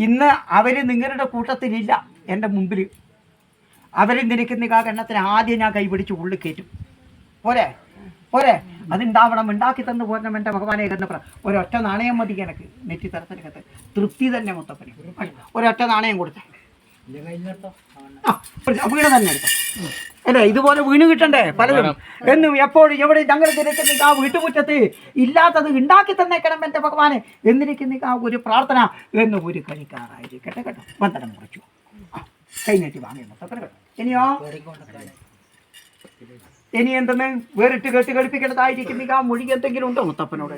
ഇന്ന് അവർ നിങ്ങളുടെ കൂട്ടത്തിലില്ല എൻ്റെ മുമ്പിൽ. അവർ നിനക്കുന്ന ആ എണ്ണത്തിന് ആദ്യം ഞാൻ കൈപിടിച്ച് ഉള്ളിൽ കയറ്റും. പോരെ പോരെ അതുണ്ടാവണം. ഉണ്ടാക്കി തന്നു പോരണം എൻ്റെ ഭഗവാനെ എന്ന് ഒരൊറ്റ നാണയം മതി എനിക്ക് നെറ്റി തരത്തിനകത്ത് തൃപ്തി തന്നെ. മുത്തപ്പന് ഒരൊറ്റ നാണയം കൊടുത്തേ. വീണ് തന്നെ എടുത്തോ അല്ലേ? ഇതുപോലെ വീണ് കിട്ടണ്ടേ പലതും. എന്നും എപ്പോഴും എവിടെ ഞങ്ങൾ തിരക്കുന്ന ആ വീട്ടുമുറ്റത്ത് ഇല്ലാത്തത് ഉണ്ടാക്കി തന്നേക്കണം എൻ്റെ ഭഗവാനെ എന്നിരിക്കുന്ന ആ ഒരു പ്രാർത്ഥന എന്ന് ഒരു കഴിക്കാറായിരിക്കട്ടെ കേട്ടോ. വന്ദനം മുറിച്ചു കൈ നീട്ടി വാങ്ങി മുത്തപ്പന കേട്ടോ. ഇനി എന്തെന്ന് വേറിട്ട് കേട്ട് കളിപ്പിക്കേണ്ടതായിരിക്കുന്ന ആ മൊഴി എന്തെങ്കിലും ഉണ്ടോ മുത്തപ്പനോട്?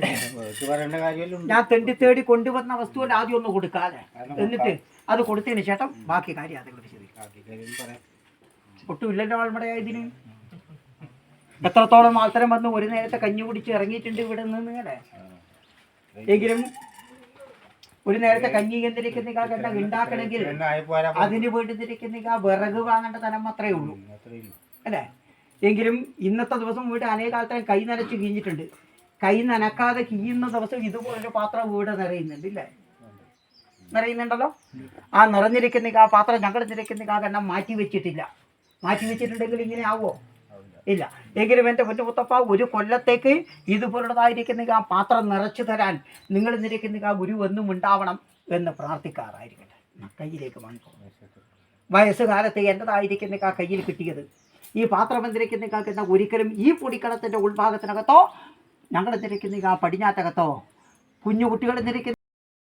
ഞാൻ തേടി കൊണ്ടുവന്ന വസ്തുവിൽ ആദ്യം ഒന്ന് കൊടുക്കാതെ എന്നിട്ട് അത് കൊടുത്തതിന് ശേഷം ബാക്കി കാര്യം അതുകൊണ്ട് ശരി. ഒട്ടുമില്ലല്ലോ ആൾമടയായതിന്. എത്രത്തോളം ആൾത്തരം വന്ന് ഒരു നേരത്തെ കഞ്ഞി കുടിച്ച് ഇറങ്ങിയിട്ടുണ്ട് ഇവിടെ നിന്ന് അല്ലേ? എങ്കിലും ഒരു നേരത്തെ കഞ്ഞി എന്തിരിക്കുന്ന കണ്ട ഉണ്ടാക്കണമെങ്കിൽ അതിന് വീട്ടിരിക്കുന്ന വിറക് വാങ്ങേണ്ട തരം മാത്രമേ ഉള്ളൂ അല്ലേ? എങ്കിലും ഇന്നത്തെ ദിവസം വീട് അനേക ആൾക്കാരും കൈ നനച്ച് കീഞ്ഞിട്ടുണ്ട്. കൈ നനക്കാതെ കീയുന്ന ദിവസം ഇതുപോലൊരു പാത്രം വീട് നിറയുന്നുണ്ട് ഇല്ലേ? നിറയുന്നുണ്ടല്ലോ. ആ നിറഞ്ഞിരിക്കുന്ന ആ പാത്രം ഞങ്ങൾ നിരക്കുന്ന ആ എണ്ണം മാറ്റി വെച്ചിട്ടില്ല. മാറ്റി വെച്ചിട്ടുണ്ടെങ്കിൽ ഇങ്ങനെ ആവോ? ഇല്ല. എങ്കിലും എൻ്റെ മുത്തപ്പ ഒരു കൊല്ലത്തേക്ക് ഇതുപോലുള്ളതായിരിക്കുന്ന ആ പാത്രം നിറച്ചു തരാൻ നിങ്ങൾ നിരക്കുന്ന ആ ഗുരു എന്നും ഉണ്ടാവണം എന്ന് പ്രാർത്ഥിക്കാറായിരിക്കട്ടെ. കയ്യിലേക്ക് വാങ്ങിക്കോ. വയസ്സുകാലത്ത് എൻ്റെതായിരിക്കുന്ന ആ കയ്യിൽ കിട്ടിയത് ഈ പാത്രം എന്തിരിക്കുന്ന ഒരിക്കലും ഈ പൊടിക്കടത്തിൻ്റെ ഉൾഭാഗത്തിനകത്തോ ഞങ്ങൾ എന്തിരിക്കുന്ന ആ പടിഞ്ഞാറ്റകത്തോ കുഞ്ഞു കുട്ടികൾ എന്തിരിക്കുന്ന